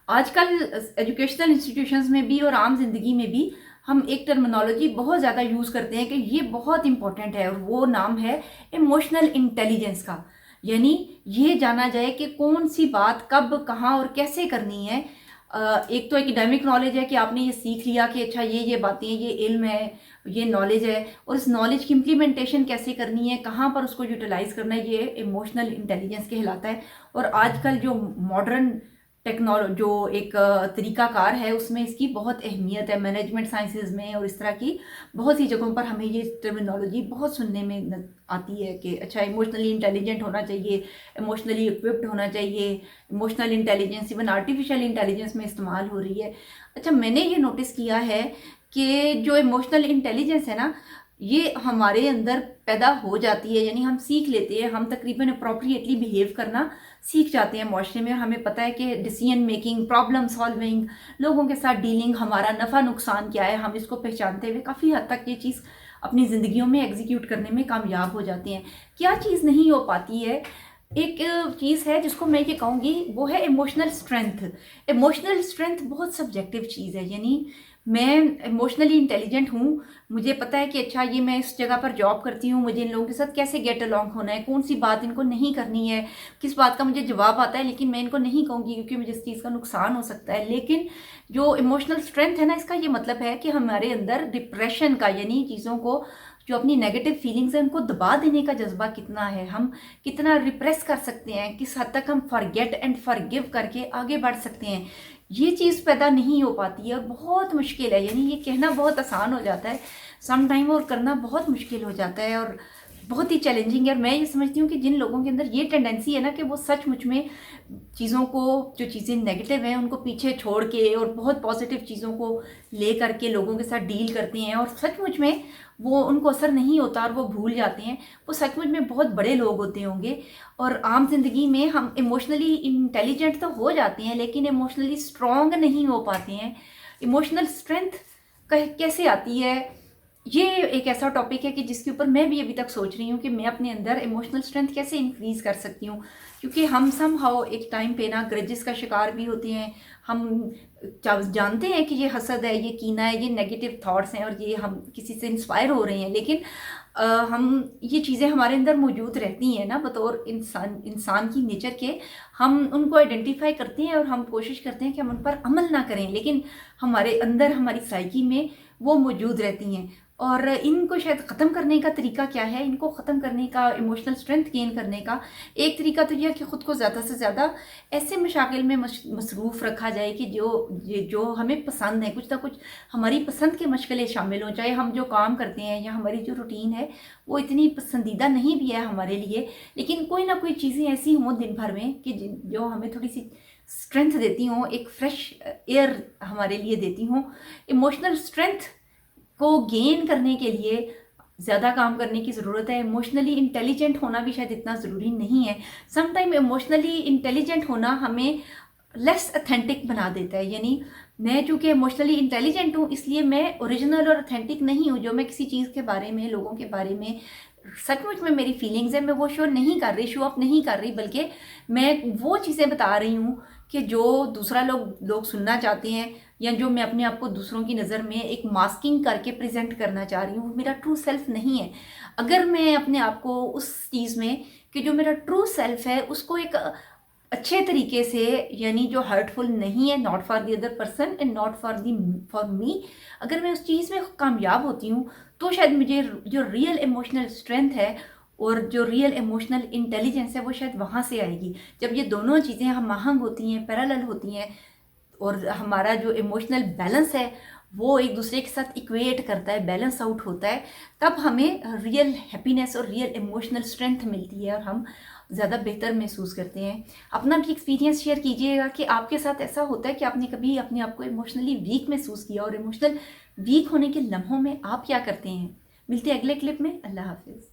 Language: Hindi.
आजकल एजुकेशनल इंस्टीट्यूशंस में भी और आम जिंदगी में भी हम एक टर्मिनोलॉजी बहुत ज़्यादा यूज़ करते हैं कि ये बहुत इंपॉर्टेंट है, और वो नाम है इमोशनल इंटेलिजेंस का। यानी ये जाना जाए कि कौन सी बात कब कहाँ और कैसे करनी है। एक तो एकेडमिक नॉलेज है कि आपने ये सीख लिया कि अच्छा ये बातें, ये इल्म है, ये नॉलेज है, और इस नॉलेज की इम्प्लीमेंटेशन कैसे करनी है, कहाँ पर उसको यूटिलाइज करना है, ये इमोशनल इंटेलिजेंस कहलाता है। और आजकल जो मॉडर्न टेक्नोलॉजी जो एक तरीकाकार है उसमें इसकी बहुत अहमियत है। मैनेजमेंट साइंसेज में और इस तरह की बहुत सी जगहों पर हमें ये टर्मिनोलॉजी बहुत सुनने में आती है कि अच्छा इमोशनली इंटेलिजेंट होना चाहिए, इमोशनली इक्विप्ड होना चाहिए, emotional intelligence even artificial intelligence में इस्तेमाल हो रही है। अच्छा, मैंने ये नोटिस किया है कि जो इमोशनल इंटेलिजेंस है ना, ये हमारे अंदर पैदा हो जाती है, यानी हम सीख लेते हैं, हम तकरीबन अप्रोप्रिएटली बिहेव करना सीख जाते हैं माशरे में। और हमें पता है कि डिसीजन मेकिंग, प्रॉब्लम सॉल्विंग, लोगों के साथ डीलिंग, हमारा नफ़ा नुकसान क्या है, हम इसको पहचानते हुए काफ़ी हद तक ये चीज़ अपनी ज़िंदगियों में एग्जीक्यूट करने में कामयाब हो जाते हैं। क्या चीज़ नहीं हो पाती है? एक चीज़ है जिसको मैं ये कहूँगी, वो है इमोशनल स्ट्रेंथ। इमोशनल स्ट्रेंथ बहुत सब्जेक्टिव चीज़ है। यानी मैं इमोशनली इंटेलिजेंट हूँ, मुझे पता है कि अच्छा ये मैं इस जगह पर जॉब करती हूँ, मुझे इन लोगों के साथ कैसे गेट अलॉन्ग होना है, कौन सी बात इनको नहीं करनी है, किस बात का मुझे जवाब आता है लेकिन मैं इनको नहीं कहूँगी क्योंकि मुझे इस चीज़ का नुकसान हो सकता है। लेकिन जो इमोशनल स्ट्रेंथ है ना, इसका ये मतलब है कि हमारे अंदर डिप्रेशन का, यानी चीज़ों को, जो अपनी नेगेटिव फीलिंग्स है उनको दबा देने का जज्बा कितना है, हम कितना रिप्रेस कर सकते हैं, किस हद तक हम फॉरगेट एंड फॉरगिव करके आगे बढ़ सकते हैं। ये चीज़ पैदा नहीं हो पाती है और बहुत मुश्किल है। यानी ये कहना बहुत आसान हो जाता है सम टाइम, और करना बहुत मुश्किल हो जाता है और बहुत ही चैलेंजिंग है। और मैं ये समझती हूँ कि जिन लोगों के अंदर ये टेंडेंसी है ना कि वो सचमुच में चीज़ों को, जो चीज़ें नेगेटिव हैं उनको पीछे छोड़ के और बहुत पॉजिटिव चीज़ों को ले करके लोगों के साथ डील करते हैं और सचमुच में वो उनको असर नहीं होता और वो भूल जाते हैं, वो सचमुच में बहुत बड़े लोग होते होंगे। और आम जिंदगी में हम इमोशनली इंटेलिजेंट तो हो जाते हैं लेकिन इमोशनली स्ट्रॉन्ग नहीं हो पाते हैं। इमोशनल स्ट्रेंथ कैसे आती है, ये एक ऐसा टॉपिक है कि जिसके ऊपर मैं भी अभी तक सोच रही हूँ कि मैं अपने अंदर इमोशनल स्ट्रेंथ कैसे इंक्रीज कर सकती हूँ। क्योंकि हम समहाउ एक टाइम पे ना ग्रजेस का शिकार भी होते हैं। हम जानते हैं कि ये हसद है, ये कीना है, ये नेगेटिव थॉट्स हैं और ये हम किसी से इंस्पायर हो रहे हैं, लेकिन हम ये चीज़ें हमारे अंदर मौजूद रहती हैं ना, बतौर इंसान की नेचर के। हम उनको आइडेंटिफाई करते हैं और हम कोशिश करते हैं कि हम उन पर अमल ना करें, लेकिन हमारे अंदर, हमारी साइकी में वो मौजूद रहती हैं। और इनको शायद ख़त्म करने का तरीका क्या है, इनको ख़त्म करने का, इमोशनल स्ट्रेंथ गेन करने का एक तरीका तो यह है कि ख़ुद को ज़्यादा से ज़्यादा ऐसे मशागिल में मसरूफ़ रखा जाए कि जो हमें पसंद है, कुछ ना कुछ हमारी पसंद के मशगले शामिल हों। चाहे हम जो काम करते हैं या हमारी जो रूटीन है वो इतनी पसंदीदा नहीं भी है हमारे लिए, लेकिन कोई ना कोई चीज़ें ऐसी हों दिन भर में कि जो हमें थोड़ी सी स्ट्रेंथ देती हों, एक फ्रेश एयर हमारे लिए देती हों। इमोशनल स्ट्रेंथ को गेन करने के लिए ज़्यादा काम करने की ज़रूरत है। इमोशनली इंटेलिजेंट होना भी शायद इतना ज़रूरी नहीं है। समटाइम इमोशनली इंटेलिजेंट होना हमें लेस अथेंटिक बना देता है। यानी मैं चूँकि इमोशनली इंटेलिजेंट हूँ इसलिए मैं ओरिजिनल और अथेंटिक नहीं हूँ। जो मैं किसी चीज़ के बारे में, लोगों के बारे में सचमुच में मेरी फीलिंग्स है, मैं वो शो नहीं कर रही, शो अप नहीं कर रही, बल्कि मैं वो चीज़ें बता रही हूँ कि जो दूसरा लोग सुनना चाहते हैं, या जो मैं अपने आप को दूसरों की नज़र में एक मास्किंग करके प्रेजेंट करना चाह रही हूँ, वो मेरा ट्रू सेल्फ नहीं है। अगर मैं अपने आप को उस चीज़ में कि जो मेरा ट्रू सेल्फ है उसको एक अच्छे तरीके से, यानी जो हर्टफुल नहीं है, not for the other person and not for me, अगर मैं उस चीज़ में कामयाब होती हूँ तो शायद मुझे जो रियल इमोशनल स्ट्रेंथ है और जो रियल इमोशनल इंटेलिजेंस है वो शायद वहाँ से आएगी। जब ये दोनों चीज़ें हमआहंग होती हैं, पैरेलल होती हैं, और हमारा जो इमोशनल बैलेंस है वो एक दूसरे के साथ इक्वेट करता है, बैलेंस आउट होता है, तब हमें रियल हैप्पीनेस और रियल इमोशनल स्ट्रेंथ मिलती है और हम ज़्यादा बेहतर महसूस करते हैं। अपना भी एक्सपीरियंस शेयर कीजिएगा कि आपके साथ ऐसा होता है कि आपने कभी अपने आप को इमोशनली वीक महसूस किया, और इमोशनल वीक होने के लम्हों में आप क्या करते हैं। मिलते हैं अगले क्लिप में। अल्लाह हाफिज़।